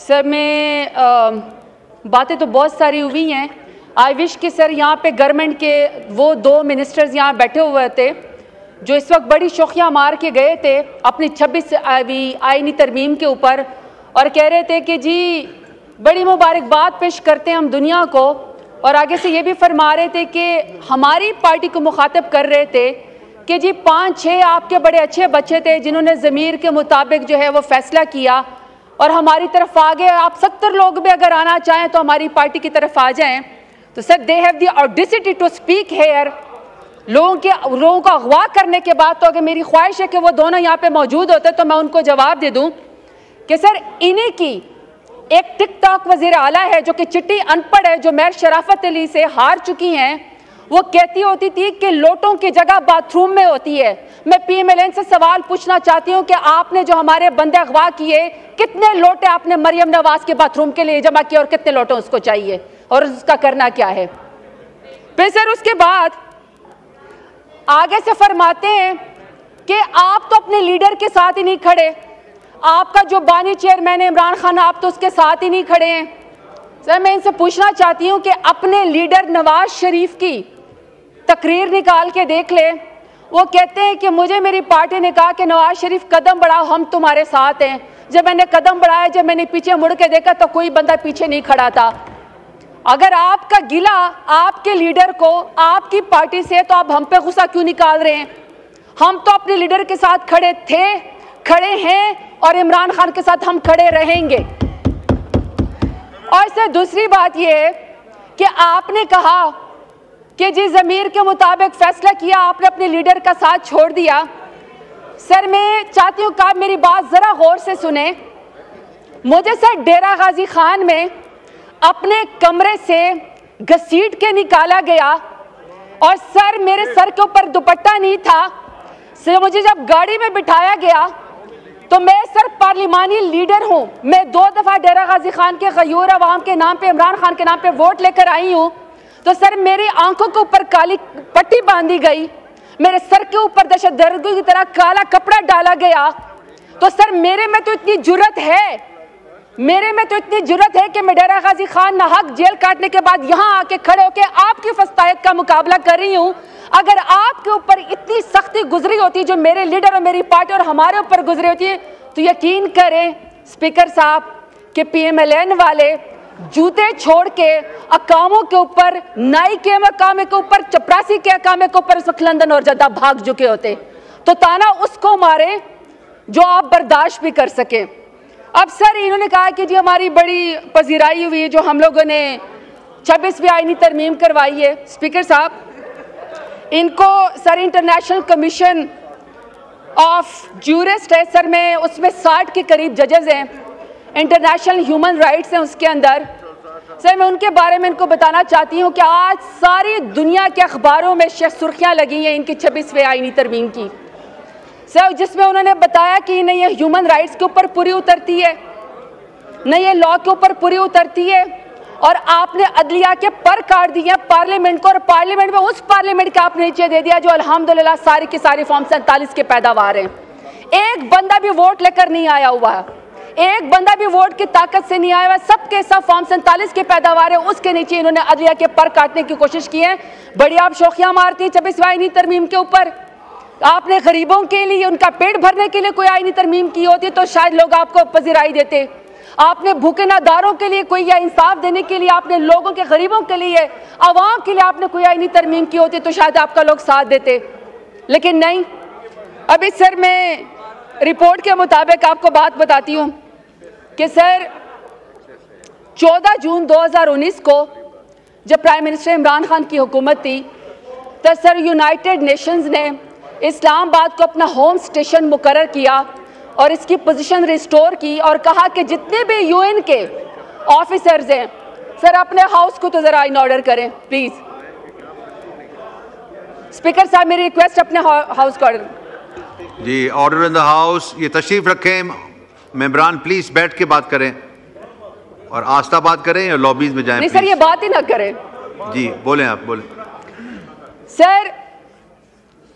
Sir बातें तो बहुत सारी हुई हैं। आई विश कि सर यहाँ पे गवर्नमेंट के वो 2 मिनिस्टर्स यहाँ बैठे हुए थे जो इस वक्त बड़ी शोखियाँ मार के गए थे अपनी 26वीं आईनी तरमीम के ऊपर और कह रहे थे कि जी बड़ी मुबारकबाद पेश करते हैं हम दुनिया को, और आगे से ये भी फरमा रहे थे कि हमारी पार्टी को मुखातब कर रहे थे कि जी 5-6 आपके बड़े अच्छे बच्चे थे जिन्होंने ज़मीर के मुताबिक जो है वो फैसला किया और हमारी तरफ आ गए। आप 70 लोग भी अगर आना चाहें तो हमारी पार्टी की तरफ आ जाएं। तो sir they have the audacity to speak here. लोगों को अगवा करने के बाद तो अगर मेरी ख्वाहिश है कि वो दोनों यहाँ पे मौजूद होते तो मैं उनको जवाब दे दूँ कि सर इन्हीं की एक टिक टॉक वज़ीर आला है जो कि चिट्टी अनपढ़ है, जो मेयर शराफत अली से हार चुकी हैं। वो कहती होती थी कि लोटों की जगह बाथरूम में होती है। मैं PMLN से सवाल पूछना चाहती हूँ कि आपने जो हमारे बंदे अगवा किए, कितने लोटे आपने मरियम नवाज के बाथरूम के लिए जमा किए और कितने लोटे उसको चाहिए और उसका करना क्या है। फिर सर उसके बाद आगे से फरमाते हैं कि आप तो अपने लीडर के साथ ही नहीं खड़े, आपका जो बानी चेयरमैन है इमरान खान, आप तो उसके साथ ही नहीं खड़े हैं। सर मैं इनसे पूछना चाहती हूँ कि अपने लीडर नवाज शरीफ की तकरीर निकाल के देख ले। वो कहते हैं कि मुझे मेरी पार्टी ने कहा कि नवाज शरीफ कदम बढ़ाओ, हम तुम्हारे साथ हैं। जब मैंने कदम बढ़ाया, जब मैंने पीछे मुड़ के देखा तो कोई बंदा पीछे नहीं खड़ा था। अगर आपका गिला आपके लीडर को आपकी पार्टी से, तो आप हम पे गुस्सा क्यों निकाल रहे हैं? हम तो अपने लीडर के साथ खड़े थे, खड़े हैं और इमरान खान के साथ हम खड़े रहेंगे। और सर दूसरी बात यह है कि आपने कहा कि जी ज़मीर के मुताबिक फैसला किया, आपने अपने लीडर का साथ छोड़ दिया। सर मैं चाहती हूँ कि आप मेरी बात ज़रा गौर से सुने। मुझे सर डेरा गाजी खान में अपने कमरे से घसीट के निकाला गया और सर मेरे सर के ऊपर दुपट्टा नहीं था। सर मुझे जब गाड़ी में बिठाया गया तो मैं सर पार्लिमानी लीडर हूँ। मैं 2 दफ़ा डेरा गाजी खान के गयूर अवाम के नाम पे, इमरान खान के नाम पे वोट लेकर आई हूँ। तो सर मेरी आंखों के ऊपर काली पट्टी बांधी गई, मेरे सर के ऊपर दहशतगर्दों की तरह काला कपड़ा डाला गया। तो सर मेरे में तो इतनी जुर्रत है कि मैं डेरा गाजी खान नाहक जेल काटने के बाद यहाँ आके खड़े होकर आपकी फस्तायत का मुकाबला कर रही हूँ। अगर आपके ऊपर इतनी सख्ती गुजरी होती जो मेरे लीडर और मेरी पार्टी और हमारे ऊपर गुजरी होती है, तो यकीन करें स्पीकर साहब कि PMLN वाले जूते छोड़ के अकामों के ऊपर, नाई के अकामे के ऊपर, चपरासी के अकामे के ऊपर उस वक्त लंदन और जद्दा भाग चुके होते। तो ताना उसको मारे जो आप बर्दाश्त भी कर सके। अब सर इन्होंने कहा कि जी हमारी बड़ी पजीराई हुई है जो हम लोगों ने 26वीं आईनी तरमीम करवाई है। स्पीकर साहब इनको sir international commission of jurist है सर, में उसमें 60 के करीब जजेस हैं, इंटरनेशनल ह्यूमन राइट्स हैं उसके अंदर। सर मैं उनके बारे में इनको बताना चाहती हूँ कि आज सारी दुनिया के अखबारों में सुर्खियाँ लगी हैं इनकी 26वीं आईनी तरमीम की सर, जिसमें उन्होंने बताया कि नहीं ये ह्यूमन राइट्स के ऊपर पूरी उतरती है, नहीं ये लॉ के ऊपर पूरी उतरती है। और आपने अदलिया के पर काट दिए पार्लियामेंट को, और पार्लियामेंट में उस पार्लियामेंट का आपने नीचे दे दिया जो अल्हम्दुलिल्लाह सारी की सारी फॉर्म 47 के पैदावार हैं। एक बंदा भी वोट लेकर नहीं आया हुआ, एक बंदा भी वोट की ताकत से नहीं आया हुआ, सबके सब फॉर्म 47 के पैदावार है। उसके नीचे इन्होंने अदलिया के पर काटने की कोशिश की है। बड़ी आप शोखियां मारती हैं 26वीं आईनी तरमीम के ऊपर। आपने गरीबों के लिए, उनका पेट भरने के लिए कोई आईनी तरमीम की होती तो शायद लोग आपको पजीराई देते। आपने भूखे नादारों के लिए कोई, या इंसाफ देने के लिए आपने लोगों के, गरीबों के लिए, आवाम के लिए आपने कोई आईनी तरमीम की होती तो शायद आपका लोग साथ देते, लेकिन नहीं। अभी सर मैं रिपोर्ट के मुताबिक आपको बात बताती हूँ कि सर 14 जून 2019 को जब प्राइम मिनिस्टर इमरान खान की हुकूमत थी तो सर यूनाइटेड नेशंस ने इस्लामाबाद को अपना होम स्टेशन मुकर्रर किया और इसकी पोजीशन रिस्टोर की और कहा कि जितने भी UN के ऑफिसर्स हैं सर अपने हाउस को तो ज़रा इन ऑर्डर करें प्लीज़। स्पीकर साहब मेरी रिक्वेस्ट अपने हाउस को ऑर्डर जी, ऑर्डर इन द हाउस। ये तशरीफ रखें मेंबरान, प्लीज बैठ के बात करें और आस्था बात करें या लॉबीज में जाएं। नहीं सर ये बात ही ना करें जी, बोलें आप बोलें। सर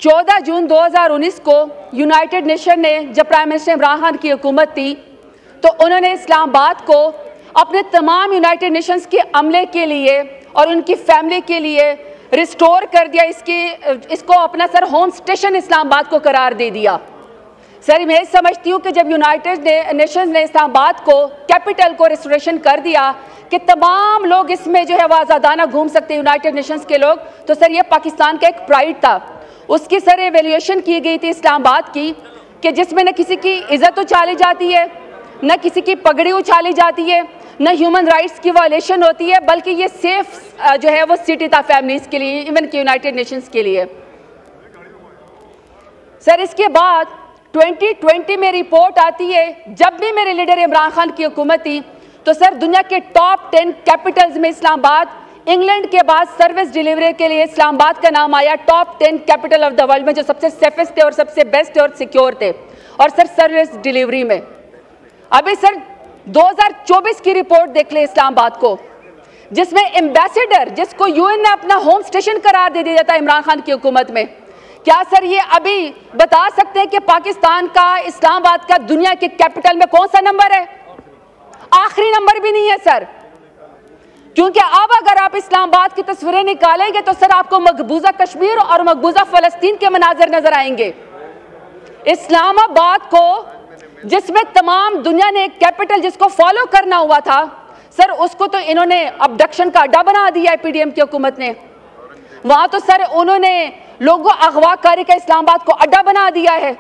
14 जून 2019 को यूनाइटेड नेशन ने जब प्राइम मिनिस्टर इमरान खान की हुकूमत थी तो उन्होंने इस्लामाबाद को अपने तमाम यूनाइटेड नेशंस के अमले के लिए और उनकी फैमिली के लिए रिस्टोर कर दिया, इसको अपना सर होम स्टेशन इस्लामाबाद को करार दे दिया। सर मैं समझती हूँ कि जब यूनाइटेड नेशंस ने इस्लामाबाद को कैपिटल को रिस्टोरेशन कर दिया कि तमाम लोग इसमें जो है वो आज़ादाना घूम सकते हैं यूनाइटेड नेशंस के लोग, तो सर ये पाकिस्तान का एक प्राइड था। उसकी सर एवेल्यूएशन की गई थी इस्लामाबाद की कि जिसमें न किसी की इज्जत उछाली जाती है, न किसी की पगड़ी उछाली जाती है, न ह्यूमन राइट्स की वायलेशन होती है, बल्कि ये सेफ जो है वो सिटी था फैमिलीज के लिए, इवन कि यूनाइटेड नेशंस के लिए। सर इसके बाद 2020 में रिपोर्ट आती है, जब भी मेरे लीडर इमरान खान की हुकूमत थी, तो सर दुनिया के टॉप 10 कैपिटल्स में इस्लामाबाद, इंग्लैंड के बाद सर्विस डिलीवरी के लिए इस्लामाबाद का नाम आया top 10 capital of the world में, जो सबसे सेफेस्ट थे और सबसे बेस्ट और सिक्योर थे। और सर सर्विस डिलीवरी में अभी सर 2024 की रिपोर्ट देख ले इस्लामाबाद को, जिसमें एम्बेसडर जिसको यूएन ने अपना होम स्टेशन करार दे दिया था इमरान खान की हुकूमत में, क्या सर ये अभी बता सकते हैं कि पाकिस्तान का इस्लामाबाद का दुनिया के कैपिटल में कौन सा नंबर है? आखिरी नंबर भी नहीं है सर, क्योंकि अब अगर आप इस्लामाबाद की तस्वीरें निकालेंगे तो सर आपको मकबूजा कश्मीर और मकबूजा फलस्तीन के मनाजर नजर आएंगे। इस्लामाबाद को जिसमें तमाम दुनिया ने एक कैपिटल जिसको फॉलो करना हुआ था, सर उसको तो इन्होंने अबडक्शन का अड्डा बना दिया है पीडीएम की हुकूमत ने। वहां तो सर उन्होंने लोगों अगवाकारी का इस्लामाबाद को अड्डा बना दिया है,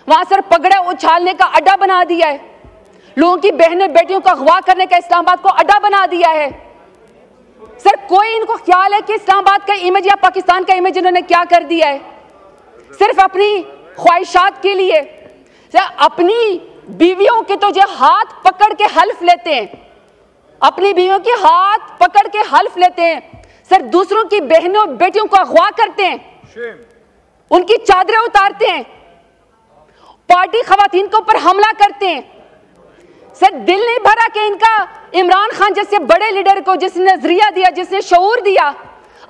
वहां सर पगड़े उछालने का अड्डा बना दिया है, लोगों की बहनें बेटियों को अगवा करने का इस्लामाबाद को अड्डा बना दिया है। सर कोई इनको ख्याल है कि इस्लामाबाद का इमेज या पाकिस्तान का इमेज इन्होंने क्या कर दिया है? सिर्फ अपनी ख्वाहिशात के लिए अपनी बीवियों के तो जो हाथ पकड़ के हल्फ लेते हैं, अपनी बीवियों के हाथ पकड़ के हल्फ लेते हैं, सर दूसरों की बहनों बेटियों को अगवा करते हैं, उनकी चादरें उतारते हैं, पार्टी खवातीन के ऊपर हमला करते हैं। सर दिल नहीं भरा कि इनका इमरान खान जैसे बड़े लीडर को जिसने नजरिया दिया, जिसने शऊर दिया,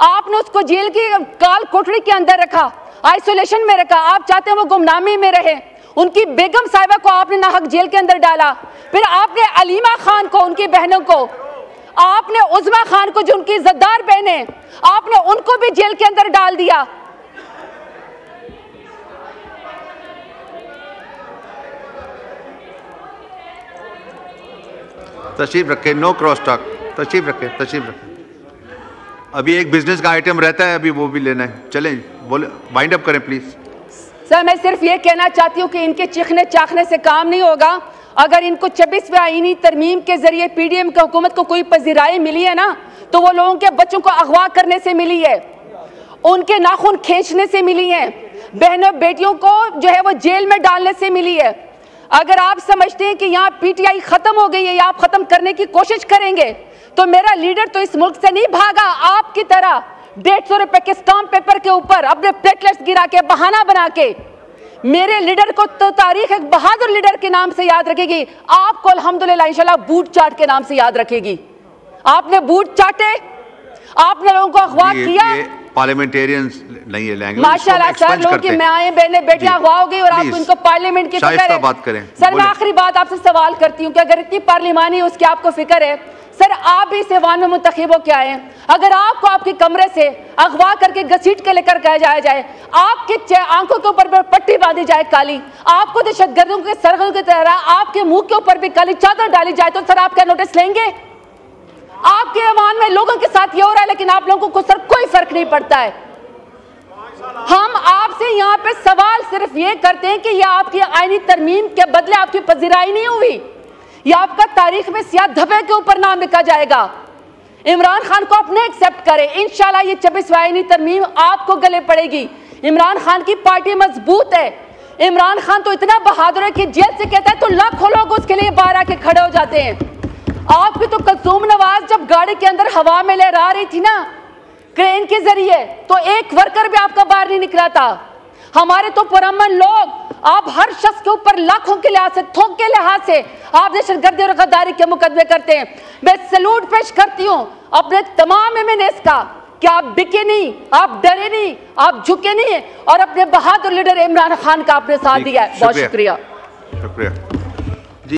आपने उसको जेल की काल कोठरी के अंदर रखा, आइसोलेशन में रखा। आप चाहते हैं वो गुमनामी में रहे। उनकी बेगम साहिबा को आपने नाहक जेल के अंदर डाला, फिर आपने अलीमा खान को, उनकी बहनों को, आपने उज़मा खान को जो उनकी इज्जतदार बहनें, आपने उनको भी जेल के अंदर डाल दिया। तशरीफ रखें, नो क्रॉस टॉक, तशरीफ रखें, तशरीफ रखें। अभी एक बिजनेस का आइटम रहता है, अभी वो भी लेना है। चलें, बोले, वाइंड अप करें प्लीज। सर मैं सिर्फ ये कहना चाहती हूँ कि इनके चीखने चाखने से काम नहीं होगा। अगर इनको 26वें आईनी तरमीम के जरिए पीडीएम की हुकूमत को कोई पजीराई मिली है ना, तो वो लोगों के बच्चों को अगवा करने से मिली है, उनके नाखून खींचने से मिली है, बहनों बेटियों को जो है वो जेल में डालने से मिली है। अगर आप समझते हैं कि यहाँ पीटीआई खत्म हो गई है या आप खत्म करने की कोशिश करेंगे, तो मेरा लीडर तो इस मुल्क से नहीं भागा आपकी तरह 150 रुपए के स्टाम्प पेपर के ऊपर अपने प्लेटलेट्स गिरा के बहाना बना के। मेरे लीडर को तो तारीख एक बहादुर लीडर के नाम से याद रखेगी, आपको अल्हम्दुलिल्लाह इंशाल्लाह बूट चाट के नाम से याद रखेगी। आपने बूट चाटे, आपने लोगों को अगवा किया। पार्लियामेंटेरियंस नहीं है लैंग्वेज, माशाल्लाह सर, लोगों की माएं बहनें बेटियां अगवा हो गई और आप इनको पार्लियामेंट की फिक्र है। बात करें सर, मैं आखिरी बात आपसे सवाल करती हूँ कि अगर इतनी पार्लिमानी उसकी आपको फिक्र है, सर आप भी इस ऐवान में मुंतखब हो के आए हैं, अगर आपको आपके कमरे से अगवा करके घसीट के लेकर कहा जाए, आपके आंखों के ऊपर पट्टी बांधी जाए काली, आपको दहशतगर्दों के सरगर्दों की तरह आपके मुंह के ऊपर भी काली चादर डाली जाए, तो सर आप क्या नोटिस लेंगे? आपके ऐवान में लोगों के साथ ये हो रहा है, लेकिन आप लोगों को सर कोई फर्क नहीं पड़ता है। हम आपसे यहाँ पे सवाल सिर्फ ये करते हैं कि यह आपकी आईनी तरमीम के बदले आपकी पजीराई नहीं हुई, यह आपका तारीख में सियाह धब्बे के ऊपर नाम लिखा जाएगा। इमरान खान को अपने एक्सेप्ट करें, इंशाल्लाह ये 26वीं आईनी तरमीम आपको गले पड़ेगी। इमरान खान की पार्टी मजबूत है, इमरान खान तो इतना बहादुर है कि जेल से कहता है तो लाखों लोग उसके लिए बाहर आके खड़े हो जाते हैं। आपकी तो कलसूम नवाज जब गाड़ी के अंदर हवा में लहरा रही थी ना क्रेन के जरिए, तो एक वर्कर भी आपका बाहर नहीं निकला था। हमारे तो पुरअमन लोग, आप हर शख्स के ऊपर लाखों के लिहाज से, थोक के लिहाज से आप दहशतगर्दी और गद्दारी के मुकदमे करते हैं। मैं सैल्यूट पेश करती हूँ अपने तमाम एमएनएस का कि आप बिके नहीं, आप डरे नहीं, आप झुके नहीं और अपने बहादुर लीडर इमरान खान का आपने साथ दिया है। बहुत शुक्रिया।